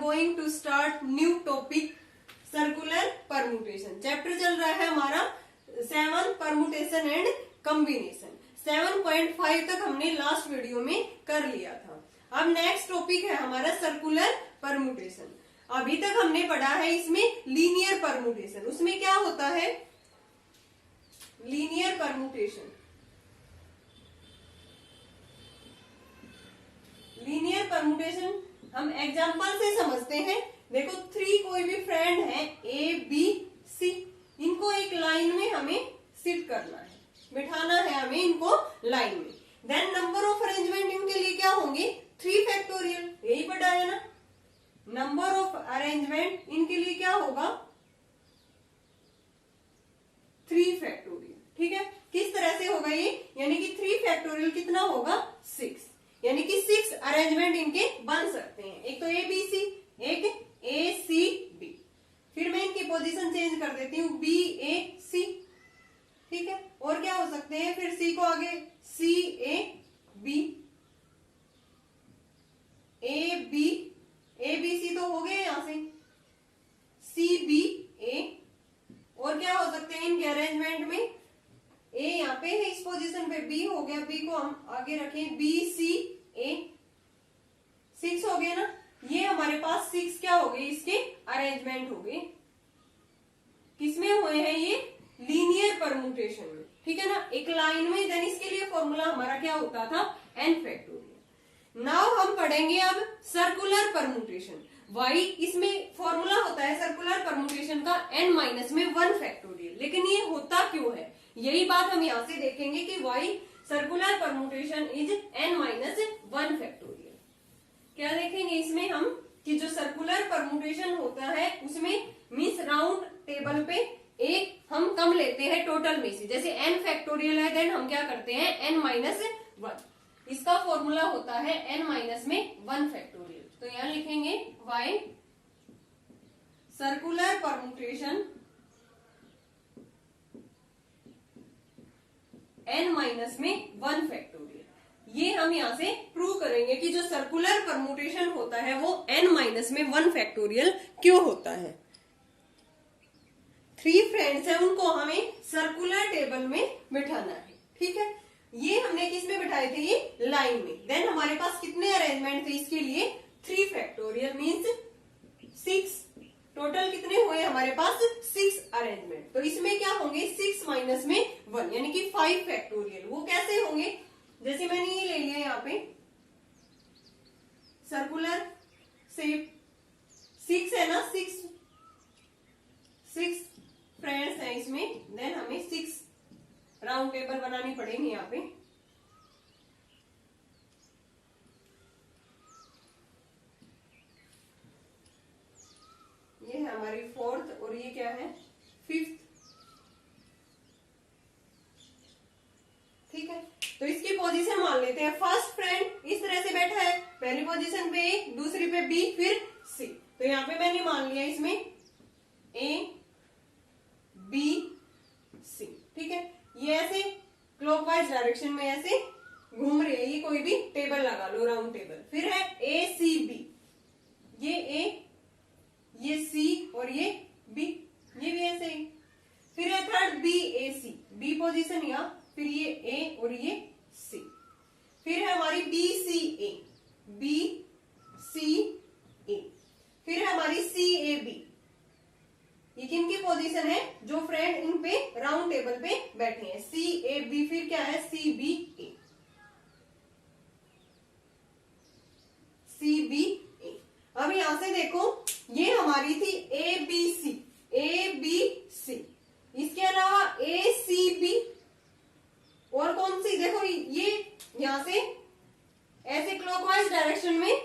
Going to start new topic circular permutation. Chapter चल रहा है हमारा 7 परम्यूटेशन एंड कॉम्बिनेशन। 7.5 तक हमने लास्ट वीडियो में कर लिया था। अब नेक्स्ट टॉपिक है हमारा सर्कुलर परम्यूटेशन। अभी तक हमने पढ़ा है इसमें लीनियर परम्यूटेशन। उसमें क्या होता है लीनियर परम्यूटेशन। लीनियर परम्यूटेशन हम एग्जांपल से समझते हैं। देखो 3 कोई भी फ्रेंड है ए बी सी, इनको एक लाइन में हमें सिट करना है, बिठाना है हमें इनको लाइन में। देन नंबर ऑफ अरेंजमेंट इनके लिए क्या होंगे 3 फैक्टोरियल, यही पढ़ा है ना। नंबर ऑफ अरेंजमेंट इनके लिए क्या होगा 3 फैक्टोरियल। ठीक है, किस तरह से होगा ये, यानी कि 3 फैक्टोरियल कितना होगा 6, यानी कि 6 अरेंजमेंट इनके बन सकते हैं। एक तो ए बी सी, एक ए सी बी। फिर मैं इनकी पोजीशन चेंज कर देती हूँ बी ए सी। ठीक है, और क्या हो सकते हैं फिर सी को आगे सी A B, A B C तो हो गए यहां से, सी बी ए। और क्या हो सकते हैं इनके अरेंजमेंट में, ए यहाँ पे है इस पोजीशन पे, बी हो गया, बी को हम आगे रखें बी सी ए, 6 हो गए ना। ये हमारे पास 6 क्या हो गए इसके अरेंजमेंट हो गए। किसमें हुए हैं ये लीनियर परम्यूटेशन में। ठीक है ना, एक लाइन में। देन इसके लिए फॉर्मूला हमारा क्या होता था n फैक्टोरियल। नाउ हम पढ़ेंगे अब सर्कुलर परम्यूटेशन। y इसमें फॉर्मूला होता है सर्कुलर परम्यूटेशन का n-1 फैक्टोरियल। लेकिन ये होता क्यों है, यही बात हम यहाँ से देखेंगे कि y circular permutation is n-1 factorial. क्या देखेंगे इसमें हम कि जो सर्कुलर परम्यूटेशन होता है उसमें मीन्स राउंड टेबल पे एक हम कम लेते हैं टोटल में से। जैसे n फैक्टोरियल है, देन हम क्या करते हैं n-1। इसका फॉर्मूला होता है n-1 फैक्टोरियल। तो यहां लिखेंगे y circular permutation n-1 factorial. ये हम यहाँ से प्रूव करेंगे कि जो सर्कुलर परम्यूटेशन होता है वो n-1 फैक्टोरियल क्यों होता है। 3 फ्रेंड्स हैं, उनको हमें सर्कुलर टेबल में बिठाना है। ठीक है, ये हमने किस में बिठाए थे, ये लाइन में। देन हमारे पास कितने अरेंजमेंट थे इसके लिए 3 फैक्टोरियल मीन्स 6। टोटल कितने हुए हमारे पास 6 अरेंजमेंट। तो इसमें क्या होंगे 6-1 यानी कि 5 फैक्टोरियल। वो कैसे होंगे, जैसे मैंने ये ले लिया यहाँ पे सर्कुलर शेप, 6 है ना, 6 फ्रेंड्स हैं इसमें। देन हमें 6 राउंड टेबल बनानी पड़ेगी यहाँ पे। ये है हमारी 4th और ये क्या है 5th। ठीक है, तो इसकी पोजीशन मान लेते हैं। फर्स्ट फ्रेंड इस तरह से बैठा है, पहली पोजीशन पे ए, दूसरी पे बी, फिर सी। तो यहाँ पे मैंने मान लिया इसमें ए बी सी। ठीक है, ये ऐसे क्लॉकवाइज डायरेक्शन में ऐसे घूम रही है, ये कोई भी टेबल लगा लो राउंड टेबल। फिर है ए सी बी, ये ए, ये सी और ये बी, ये भी ऐसे ही। फिर है थर्ड बी ए सी, बी पोजीशन यहाँ, फिर ये ए और ये सी। फिर है हमारी बी सी ए, बी सी ए। फिर है हमारी सी ए बी, ये किनकी पोजीशन है, जो फ्रेंड इन पे राउंड टेबल पे बैठे हैं, सी ए बी। फिर क्या है सी बी ए, सी बी ए। अब यहां से देखो ये हमारी थी A B C, A B C. इसके अलावा ए सी बी और कौन सी, देखो ये यहां से ऐसे क्लॉकवाइज डायरेक्शन में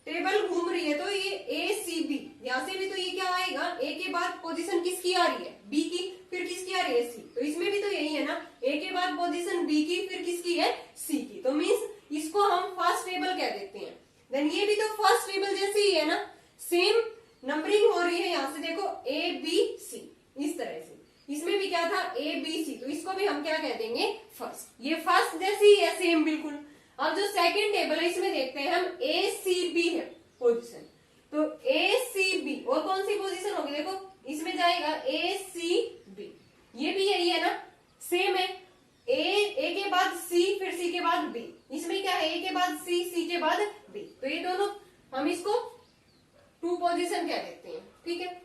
टेबल घूम रही है, तो ये ए सी बी। यहां से भी तो ये क्या आएगा, ए के बाद पोजीशन किसकी आ रही है बी की, फिर किसकी आ रही है सी। तो इसमें भी तो यही है ना, ए के बाद पोजीशन बी की, फिर किसकी है सी की। तो मीन्स इसको हम फर्स्ट टेबल कह देते हैं। देन ये भी तो फर्स्ट टेबल जैसे ही है ना, सेम नंबरिंग हो रही है। यहाँ से देखो ए बी सी, इस तरह से इसमें भी क्या था ए बी सी, तो इसको भी हम क्या कह देंगे फर्स्ट। ये फर्स्ट जैसी है सेम बिल्कुल। अब जो सेकंड टेबल है इसमें देखते हैं हम ए सी बी है पोजीशन, तो ए सी बी और कौन सी पोजीशन होगी, देखो इसमें जाएगा ए सी बी, ये भी यही है ना, सेम है, ए के बाद सी, फिर सी के बाद बी, इसमें क्या है, ए के बाद सी, सी के बाद बी, तो ये दोनों हम इसको टू पोजीशन कह देते हैं, ठीक है।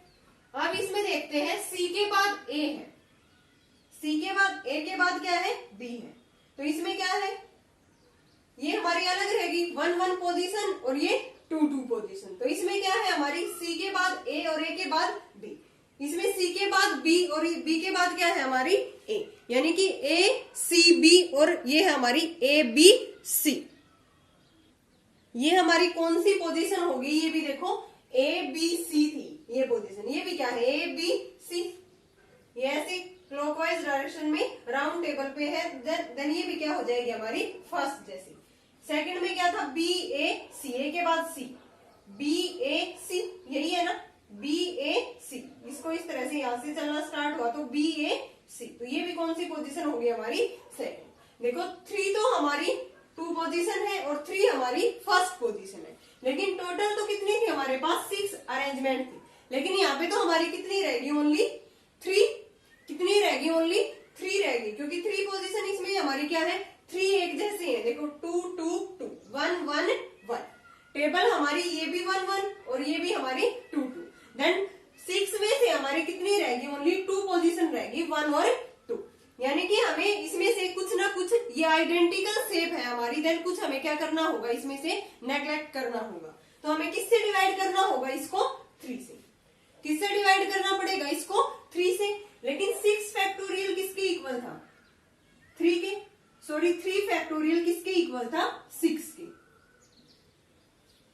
अब इसमें देखते हैं सी के बाद ए है, सी के बाद ए के बाद क्या है, बी है, तो इसमें क्या है, ये हमारी अलग रहेगी 1 पोजीशन और ये 2 पोजीशन, तो इसमें क्या है हमारी सी के बाद ए और ए के बाद बी, इसमें सी के बाद बी और बी के बाद क्या है हमारी ए, यानी कि ए सी बी और ये है हमारी ए बी सी। ये हमारी कौन सी पोजीशन होगी, ये भी देखो ए बी सी थी ये पोजीशन, ये भी क्या है ए बी सी, ये ऐसे क्लॉकवाइज डायरेक्शन में राउंड टेबल पे है, देन ये भी क्या हो जाएगी हमारी फर्स्ट जैसी। सेकंड में क्या था, बी ए सी, ए के बाद सी, बी ए सी, यही है ना, बी ए सी, इसको इस तरह से यहां से चलना स्टार्ट हुआ तो बी ए सी, तो ये भी कौन सी पोजीशन होगी हमारी सेकंड। देखो 3 तो हमारी 2 पोजीशन है और 3 हमारी फर्स्ट पोजीशन है, लेकिन टोटल तो कितनी थी हमारे पास 6 अरेंजमेंट थी, लेकिन यहाँ पे तो हमारी कितनी रहेगी, ओनली 3, कितनी रहेगी, ओनली 3 रहेगी, क्योंकि 3 पोजीशन इसमें हमारी क्या है, 3 एक जैसे है, देखो 2 2 2 1 1 1, टेबल हमारी ये भी 1 1 और ये भी हमारी 2 2, देन 6 में से हमारी कितनी रहेगी, ओनली 2 पोजीशन रहेगी 1 और 2, यानी कि हमें इसमें से कुछ ना कुछ, ये आइडेंटिकल शेप है हमारी, देन कुछ हमें क्या करना होगा, इसमें से नेग्लेक्ट करना होगा, तो हमें किससे डिवाइड करना होगा, इसको 3 से, किससे डिवाइड करना पड़ेगा, इसको 3 से, लेकिन 6 फैक्टोरियल किसके इक्वल था, 3 के, सॉरी 3 फैक्टोरियल किसके इक्वल था, 6 के,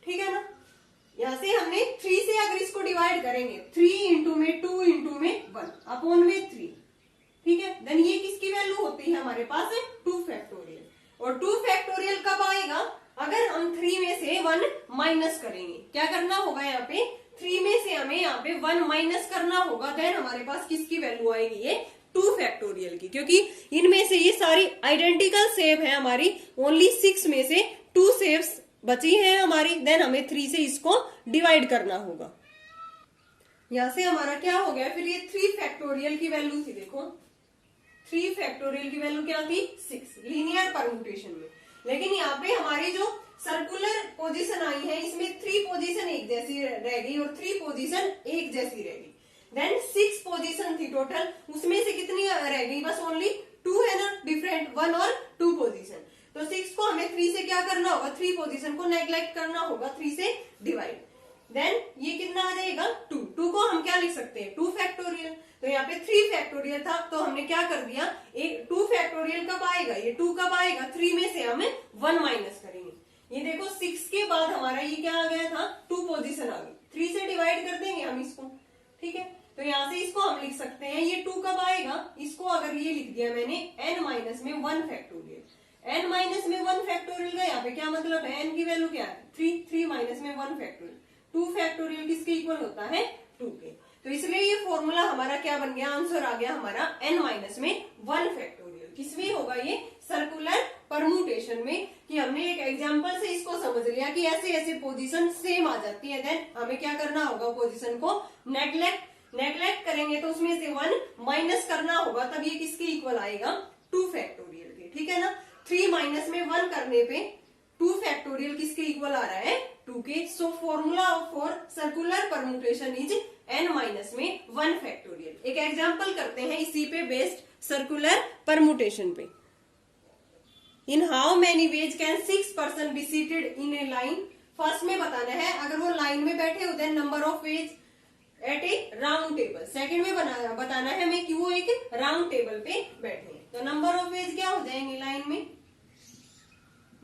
ठीक है ना। यहां से हमने 3 से अगर इसको डिवाइड करेंगे, 3 इंटू में 2 इंटू में 1 अपॉन में 3, ठीक है, देन ये किसकी वैल्यू होती है हमारे पास है 2 फैक्टोरियल, और 2 फैक्टोरियल कब आएगा, अगर हम 3 में से 1 माइनस करेंगे, क्या करना होगा यहाँ पे, 3 में से हमें यहाँ पे 1 माइनस करना होगा, देन हमारे पास किसकी वैल्यू आएगी, ये 2 फैक्टोरियल की, क्योंकि इनमें से ये सारी आइडेंटिकल शेप है हमारी, ओनली 6 में से 2 शेप्स बची है हमारी, देन हमें 3 से इसको डिवाइड करना होगा। यहां से हमारा क्या हो गया, फिर ये 3 फैक्टोरियल की वैल्यू थी, देखो 3 फैक्टोरियल की वैल्यू क्या थी, 6 लीनियर परम्यूटेशन में, लेकिन यहाँ पे हमारी जो सर्कुलर पोजीशन आई है, इसमें 3 पोजीशन एक जैसी रहेगी और 3 पोजीशन एक जैसी रहेगी, देन 6 पोजीशन थी टोटल, उसमें से कितनी रहेगी, बस ओनली 2 है ना डिफरेंट, 1 और 2 पोजीशन, तो 6 को हमें 3 से क्या करना होगा, 3 पोजीशन को नेग्लेक्ट करना होगा, 3 से डिवाइड, देन ये कितना आ जाएगा 2, 2 को हम क्या लिख सकते हैं 2 फैक्टोरियल, तो यहाँ पे 3 फैक्टोरियल था, तो हमने क्या कर दिया, एक 2 फैक्टोरियल कब आएगा, ये 2 कब आएगा, 3 में से हमें 1 माइनस करेंगे, ये देखो 6 के बाद हमारा ये क्या आ गया था, 2 पोजीशन आ गई, 3 से डिवाइड कर देंगे हम इसको, ठीक है, तो यहाँ से इसको हम लिख सकते हैं, ये 2 कब आएगा, इसको अगर ये लिख दिया मैंने n माइनस में 1 फैक्टोरियल, n माइनस में 1 फैक्टोरियल का यहाँ पे क्या मतलब है, n की वैल्यू क्या है 3, 3 माइनस में 1 फैक्टोरियल, 2 फैक्टोरियल किसके इक्वल होता है 2 के, तो इसलिए ये फॉर्मूला हमारा क्या बन गया, आंसर आ गया हमारा n माइनस में 1 फैक्टोरियल, किसमें होगा ये सर्कुलर परम्यूटेशन में, कि हमने एक एग्जांपल से इसको समझ लिया कि ऐसे ऐसे पोजीशन सेम आ जाती है, देन हमें क्या करना होगा, पोजीशन को नेग्लेक्ट करेंगे तो उसमें से 1 माइनस करना होगा, तब ये किसके इक्वल आएगा 2 फैक्टोरियल के, ठीक है ना। 3 माइनस में 1 करने पे 2 फैक्टोरियल किसके इक्वल आ रहा है 2 के, so formula for circular permutation is n minus में 1 फैक्टोरियल। एक एग्जांपल करते हैं इसी पे बेस्ड सर्कुलर परम्यूटेशन पे। In how many ways can 6 person be seated in A line, first में बताना है अगर वो लाइन में बैठे होते हैं number of ways at a round table, second में बताना है हमें कि वो एक राउंड टेबल पे बैठे हैं, तो नंबर ऑफ वेज क्या हो जाएंगे लाइन में,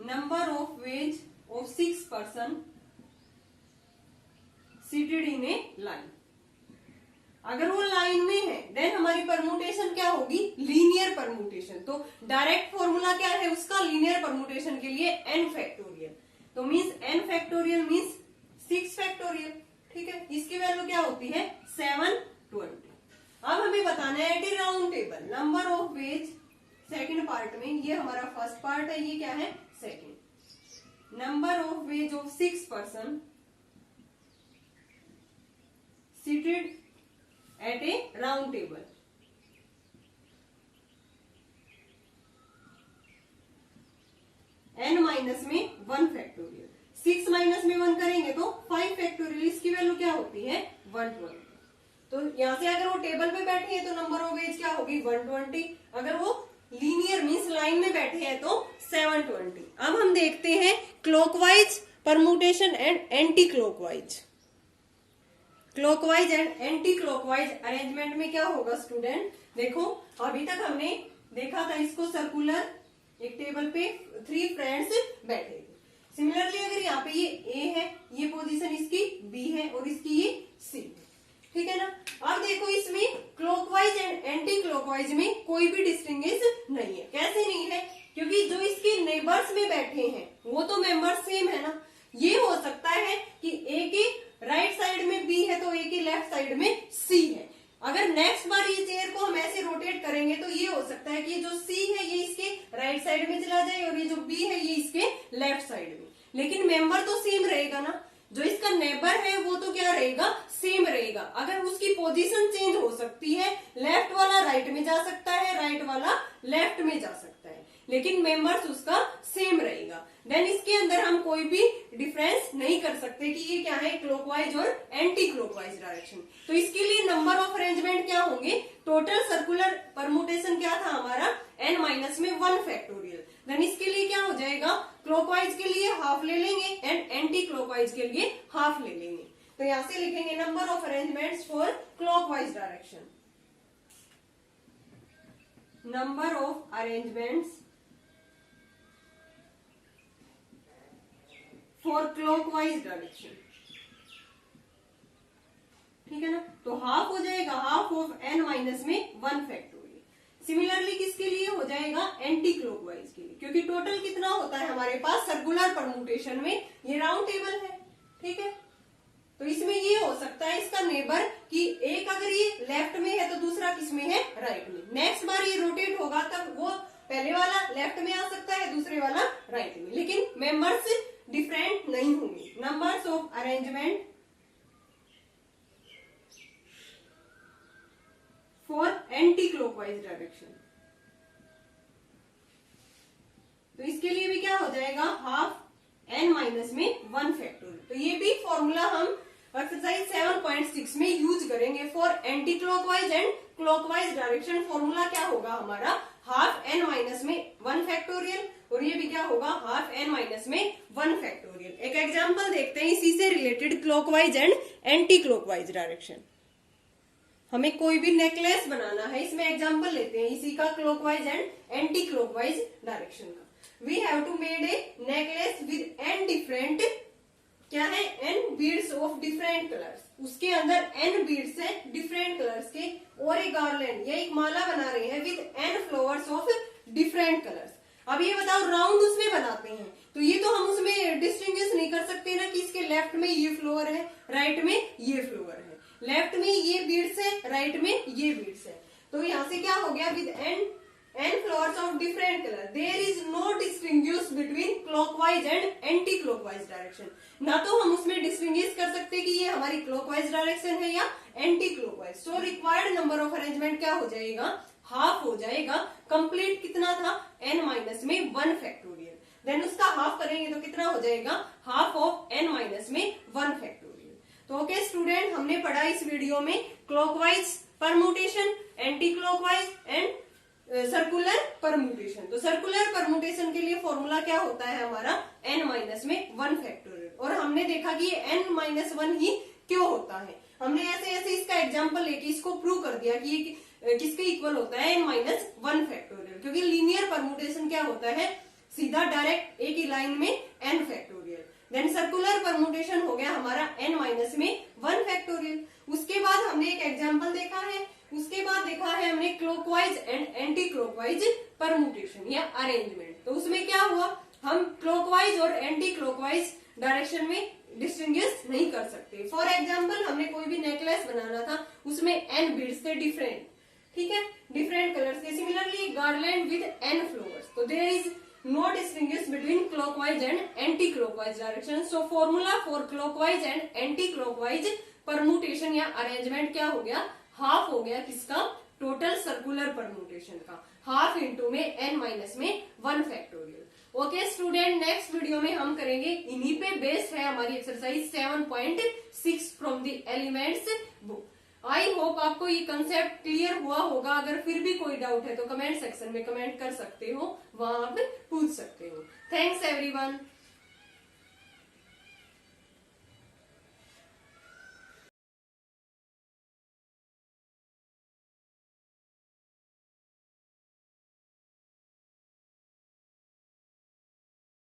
number of ways of 6 person seated in A line, अगर वो लाइन में है देन हमारी परम्यूटेशन क्या होगी लीनियर परम्यूटेशन, तो डायरेक्ट फॉर्मूला क्या है उसका लीनियर परम्यूटेशन के लिए n फैक्टोरियल, तो means n factorial means 6 factorial, ठीक है, इसकी वैल्यू क्या होती है 720। अब हमें बताना है at a round table number of ways, second part में, ये हमारा फर्स्ट पार्ट है, ये क्या है second, number of ways of 6 person seated at a round table. n minus में 1 फैक्टोरियल, 6 माइनस में 1 करेंगे तो 5 फैक्टोरियल, इसकी वैल्यू क्या होती है 120। तो यहां से अगर वो टेबल पे बैठे हैं तो नंबर ऑफ एज क्या होगी 120, अगर वो लीनियर मींस लाइन में बैठे हैं तो 720। अब हम देखते हैं clockwise permutation and anti clockwise. Clockwise and anti clockwise arrangement में क्या होगा स्टूडेंट, देखो अभी तक हमने देखा था इसको सर्कुलर, एक टेबल पे 3 फ्रेंड्स बैठे थे। सिमिलरली अगर यहाँ पे ये ए है, ये पोजीशन इसकी बी है और इसकी ये सी है, ठीक है ना। अब देखो इसमें क्लॉकवाइज एंड एंटी क्लॉकवाइज में कोई भी डिस्टिंग्विश नहीं है। कैसे नहीं है, क्योंकि जो इसके नेबर्स में बैठे हैं वो तो मेंबर्स सेम है ना। ये हो सकता है कि ए के राइट साइड में बी है तो ए के लेफ्ट साइड में सी है। अगर नेक्स्ट बार ये चेयर को हम ऐसे रोटेट करेंगे तो ये हो सकता है कि जो सी है ये इसके राइट साइड में चला जाए और ये जो बी है ये इसके लेफ्ट साइड में, लेकिन मेंबर तो सेम रहेगा ना। जो इसका नेबर है वो तो क्या रहेगा, सेम रहेगा। अगर उसकी पोजीशन चेंज हो सकती है, लेफ्ट वाला राइट में जा सकता है, राइट वाला लेफ्ट में जा सकता है, लेकिन मेंबर्स उसका सेम रहेगा। देन इसके अंदर हम कोई भी डिफरेंस नहीं कर सकते कि ये क्या है क्लॉकवाइज और एंटी क्लॉकवाइज डायरेक्शन। तो इसके लिए नंबर ऑफ अरेंजमेंट क्या होंगे, टोटल सर्कुलर परमुटेशन क्या था हमारा n माइनस में 1 फैक्टोरियल। देन इसके लिए क्या हो जाएगा, क्लॉकवाइज के लिए हाफ ले लेंगे एंड एंटी क्लॉकवाइज के लिए हाफ ले लेंगे। तो यहां से लिखेंगे number of arrangements for clockwise direction, number of arrangements for clockwise direction, ठीक है ना। तो हाफ हो जाएगा हाफ ऑफ n माइनस में 1 फैक्टोरियल। सिमिलरली किसके लिए हो जाएगा, एंटी क्लॉकवाइज के लिए, क्योंकि टोटल कितना होता है हमारे पास सर्कुलर परमुटेशन में, ये राउंड टेबल है, ठीक है। तो इसमें ये हो सकता है इसका नेबर कि एक अगर ये लेफ्ट में है तो दूसरा किस में है, राइट में। नेक्स्ट बार ये रोटेट होगा तब वो पहले वाला लेफ्ट में आ सकता है, दूसरे वाला राइट में, लेकिन मेंबर्स डिफरेंट नहीं होंगे। Numbers of arrangement for anti clockwise direction, तो इसके लिए भी क्या हो जाएगा हाफ n माइनस में 1 फैक्टोरियल। तो ये भी फॉर्मूला हम एक्सरसाइज 7.6 में यूज करेंगे for anti clockwise and clockwise direction. Formula क्या होगा हमारा, हाफ n माइनस में 1 फैक्टोरियल, और ये भी क्या होगा हाफ n माइनस में 1 फैक्टोरियल। एक एग्जांपल देखते हैं इसी से related, clockwise and anti clockwise direction. हमें कोई भी नेकलेस बनाना है, इसमें एग्जांपल लेते हैं इसी का, clockwise and anti clockwise direction का। We have to made a necklace with n different, क्या है n beads of different colours, उसके अंदर n बीड्स है डिफरेंट कलर्स के, और एक गार्लैंड या एक माला बना रहे हैं with n flowers of different colours. अब ये बताओ राउंड उसमें बनाते हैं तो ये तो हम उसमें डिस्टिंग्विश नहीं कर सकते ना कि इसके लेफ्ट में ये फ्लावर है, राइट में ये फ्लावर है, लेफ्ट में ये बीड्स है, राइट में ये बीड्स है। तो यहाँ से क्या हो गया, with n flowers of different colour there is no distinguish between clockwise and anti clockwise direction. ना तो हम उसमें डिस्टिंग्विश कर सकते कि ये हमारी क्लॉकवाइज डायरेक्शन है या anti clockwise. So required number of arrangement क्या हो जाएगा, हाफ हो जाएगा। कंप्लीट कितना था, n माइनस में 1 फैक्टोरियल, देन उसका हाफ करेंगे तो कितना हो जाएगा, हाफ ऑफ n माइनस में 1 फैक्टोरियल। तो ओके स्टूडेंट, हमने पढ़ा इस वीडियो में clockwise permutation, anti clockwise and circular permutation. तो सर्कुलर परमुटेशन के लिए फॉर्मूला क्या होता है हमारा, n माइनस में 1 फैक्टोरियल, और हमने देखा कि ये n माइनस 1 ही क्यों होता है। हमने ऐसे ऐसे इसका एग्जांपल लेके इसको प्रूव कर दिया कि ये किसके इक्वल होता है, n माइनस 1 फैक्टोरियल, क्योंकि लीनियर परमुटेशन क्या होता है, सीधा डायरेक्ट एक ही लाइन में n factorial. Then circular permutation हो गया हमारा n माइनस में 1 फैक्टोरियल। उसके बाद हमने एक एग्जांपल देखा है, उसके बाद देखा है हमने clockwise and anti clockwise permutation या अरेंजमेंट। तो उसमें क्या हुआ, हम क्लॉकवाइज और एंटी क्लॉकवाइज डायरेक्शन में डिस्टिंग्विश नहीं कर सकते। फॉर एग्जांपल हमने कोई भी नेकलेस बनाना था, उसमें n बीड्स थे डिफरेंट, ठीक है, डिफरेंट कलर्स के। Similarly garland with n flowers, तो there is no distinguish between clockwise and anti-clockwise direction. So formula for clockwise and anti-clockwise permutation या अरेंजमेंट क्या हो गया, हाफ हो गया किसका, टोटल सर्कुलर परमुटेशन का, हाफ इंटू में n माइनस में 1 factorial. Okay student, next video में हम करेंगे, इन्हीं पे बेस्ड है हमारी exercise 7.6 from the elements book. I hope आपको ये कंसेप्ट क्लियर हुआ होगा। अगर फिर भी कोई डाउट है तो कमेंट सेक्शन में कमेंट कर सकते हो, वहां आप पूछ सकते हो। Thanks everyone.